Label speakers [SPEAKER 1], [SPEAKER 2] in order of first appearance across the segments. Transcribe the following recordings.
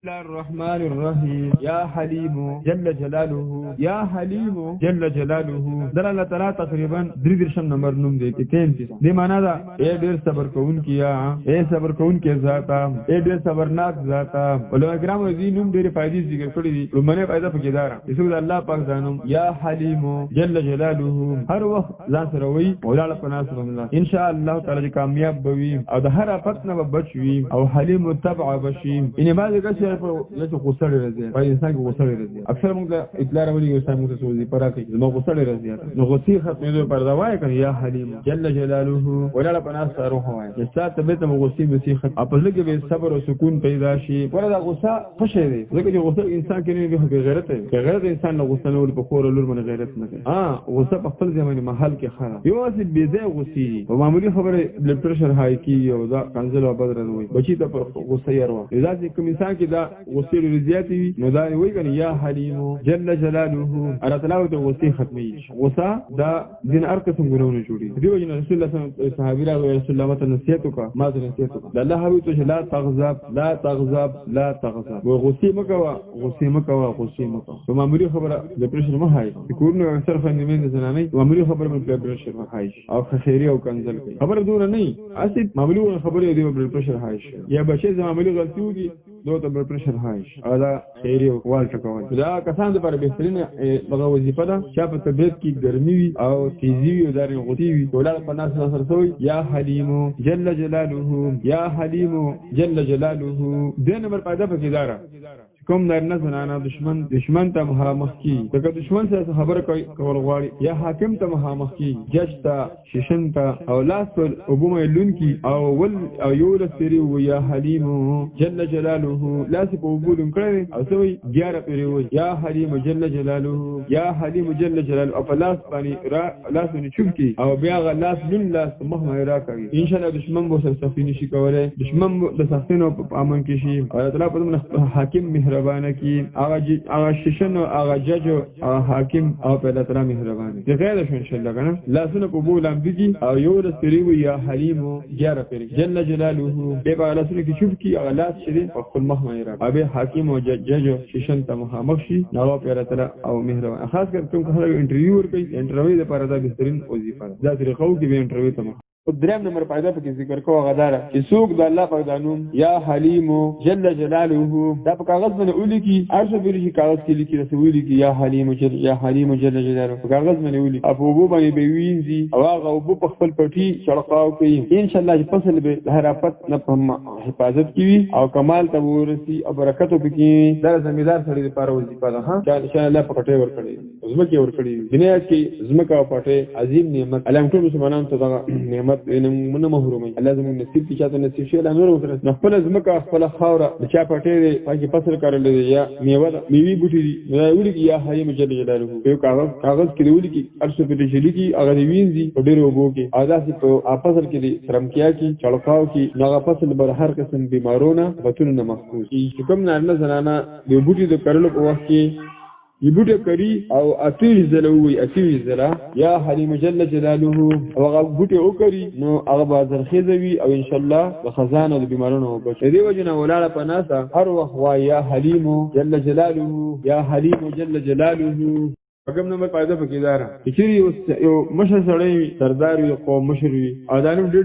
[SPEAKER 1] الله الرحمن الرحيم يا حليم جل جلاله يا حليم جل جلاله در الله تعالی تقریبا 33 نمبر نوم دی 33 دی معنا دا اے ډیر صبر کون کیا اے صبر کون کې ذاتا اے ډیر صبرناک ذاتا علماء کرام دې نوم ډیر فائدې ذکر کړی دي لمنه پیدا پکې دار رسول الله پاک ځانوم یا حليم جل جلاله هر وخت ځان سره وي ولاله پناس الله ان شاء الله تعالی کامیاب بوي او د هر افت نه بچوي او حليم تبع بشي ان بعد کله لکه غوسه لري په انسان کې غوسه لري اکثر موږ اطلاع راوړي یو سم ته سوزي پراکې نو غوسه لري نو غوسه ختمېدو پر دا وایي کنه یا حلیم جل جلاله ولا پناه سره وایي چې تاسو به ته غوسه به خط خپل کې به صبر او سکون پیدا شي وردا غوسه خوشې دي ځکه چې غوسه انسان کې نه به غیرت دی غیرت انسان نه غوسه نه ول په خور لور باندې غیرت نه کوي غوسه په خپل ځای محل کې خراب یو اصل به ځای غوسه او معمولی خبره بلډ پريشر هاي کی او دا کنزل او بدر نه وي بچی ته غوسه یې ورو اذا چې کوم انسان کې دا غوسه زیاتی وي نو دا وی کنه یا حلیم جل جلاله الله تعالی ته غوسه ختمي غوسه دا دین هر قسم ګناونه جوړي دیو جن رسول الله صلی الله علیه وسلم صحابي راغی رسول الله مت نصیحت کا ما نصیحت کا الله حبیب ته لا تغضب لا تغضب لا تغضب وغوسه مکوا غوسه مکوا غوسه مکوا په معمولی خبره د پرشر مه هاي کورنه اکثر فنمن زنانه معمولی خبره په پرشر مه هاي او خیری او کنزل کوي خبره دور نه اصل معمولی خبره دی په پرشر هاي یا بچي معمولی غلطي وږي دو ته بلډ پريشر هاي دا خیری او وال ټکول دا کسان لپاره بهترینه دغه وظیفه ده چې په طبيعت کې ګرمي وي او تیزی وي او داري غوتی وي ولر په ناس سره سوی یا حلیم جل جلاله یا حلیم جل جلاله د نمبر پیدا پکې دارا کوم نرنه زنانه دشمن ته مخامخ کی دغه دشمن سره خبره کول غواړي یا حاکم ته مخامخ کی جج ته شیشن ته او لاس پر ابو مېلون کی او ول او یو لسری و یا حلیم جل جلاله لاس په وګولم کړی او سوی 11 پیری و یا حلیم جل جلاله یا حلیم جل جلاله او لاس باندې لاس نه چوب کی او بیا غ لاس من لاس مخمه را کوي ان شاء الله دشمن به سفینه نشي کولای دشمن د سختینو په امن کې شي او تعالی په حاکم مهربانه کی هغه شیشن او هغه جج او حاکم او په لاتره مهربانه دی غیر شو ان شاء الله کنه لاسونه په بولم دي او یو رستری و یا حلیم 11 پر جل جلاله به لاسونه کې شوف کی هغه لاس شری په خپل مخ باندې را ابه حاکم او جج شیشن ته مخامخ شي نو په لاتره او مهربانه خاص کر کوم خلک انټرویو ورکوي انټرویو لپاره دا بهترین وظیفه ده دا طریقو کې به انټرویو ته دریم نمبر پیدا پکې ذکر کوه غداره چې څوک د الله په دانوم یا حلیم جل جلاله دا په کاغذ باندې اولی کی ارشد بیرشي کاغذ کې لیکي رسولي کی یا حلیم جل جلاله په کاغذ باندې اولی ابو بو باندې به وینځي او هغه ابو په خپل پټي چړقاو کوي ان شاء الله چې فصل به هرافت نه په حفاظت کوي او کمال ته ورسي او برکت پکې دا زمیدار سره لپاره وظیفه ده ها ان شاء الله په پټي ور کړی زمکه ور کړی دنیا کې زمکه او پټي عظیم نعمت علم ټول مسلمانانو ته نعمت نه محرومي الله زموږ نصیب کې چاته نصیب شي لا نور وکړه خپل زمکه خپل خاوره د چا پټې دی پاکي فصل کارل دی یا میوي بوټي دی ویل کی یا حلیم جل جلاله یو کاغذ کې ویل کی ارشد په دې شلی کی هغه وینځي په ډېر وبو کې اذاسي په فصل کې دی شرمکیا کې چړقاو کې هغه فصل بر هر قسم بیمارونه بتون نه محفوظ چې کوم نه زنانه د بوټي د کارلو په وخت کې یبوټه کری او اتوی زلا یا حلیم جل جلاله او هغه بوټه وکړي نو هغه بازار خېزوي او ان شاء الله د خزانه د بیمارونو وبچي دی وجنه ولاړه پناسه هر وخت وا یا حلیم جل جلاله یا حلیم جل جلاله کوم نمبر پیدا پکې دارا چې یو مشر سړی سردار یو قوم مشر وي اذانو ډېر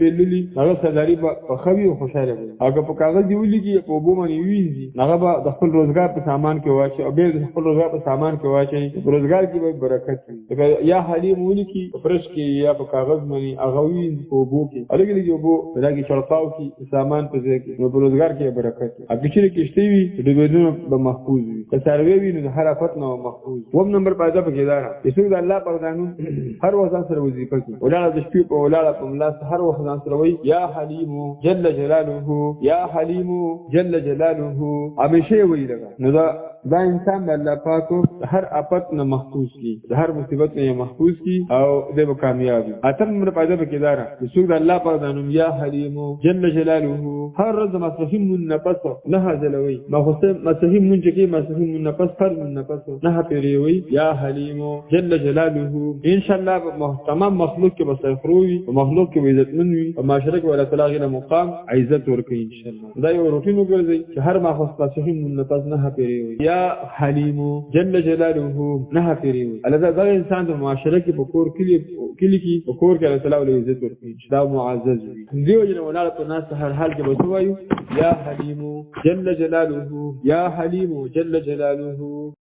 [SPEAKER 1] ډېللی هغه سرداری په خوي او خوشاله وي هغه په کاغذ دی ولګي په بو باندې ویږي هغه به د خپل روزګار په سامان کې واچي او به د خپل روزګار په سامان کې واچي روزګار کې به برکت وي یا حلیم ولګي پرش کې یا په کاغذ باندې هغه وي په بو کې الګي یو بو دغه چړقاو کې سامان په ځای کې نو په روزګار کې برکت وي هغه چې کېشته وي د دوی به محفوظ وي که سروي وي نو هر افت نه وم نمبر پیدا پکې دارا چې څنګه الله په دانو هر وخت سره وظیفه کوي ولاړه د شپې په ولاړه په ملاس هر وخت سره وي یا حلیم جل جلاله یا حلیم جل جلاله همیشه وي لګا نو دا دا انسان الله پاک هر آفت نه محفوظ کی هر مصیبت نه محفوظ کی او د کامیاب اتم نمبر پیدا بکیدارا رسول الله پاک دانم یا حلیم جل جلاله هر رز مصحیم من نفس نه جلوی ما خصم مصحیم من چکی مصحیم من نفس فرض من نفس نه پیریوی یا حلیم جل جلاله ان شاء الله تمام مخلوق کې بسخروي او مخلوق کې عزت منوي او معاشره کې ولا تعالی غیر مقام عزت ورکړي ان شاء الله دا یو روټین وګرځي چې هر ما خص مصحیم من نفس نه پیریوي یا حلیم جل جلاله نه پیریوي الدا دا انسان د معاشره کې په کور کې په کور کې الله تعالی عزت ورکړي دا معزز وي دیو جن ولاله په ناس هر حال کې بسوایو یا حلیم جل جلاله یا حلیم جل جلاله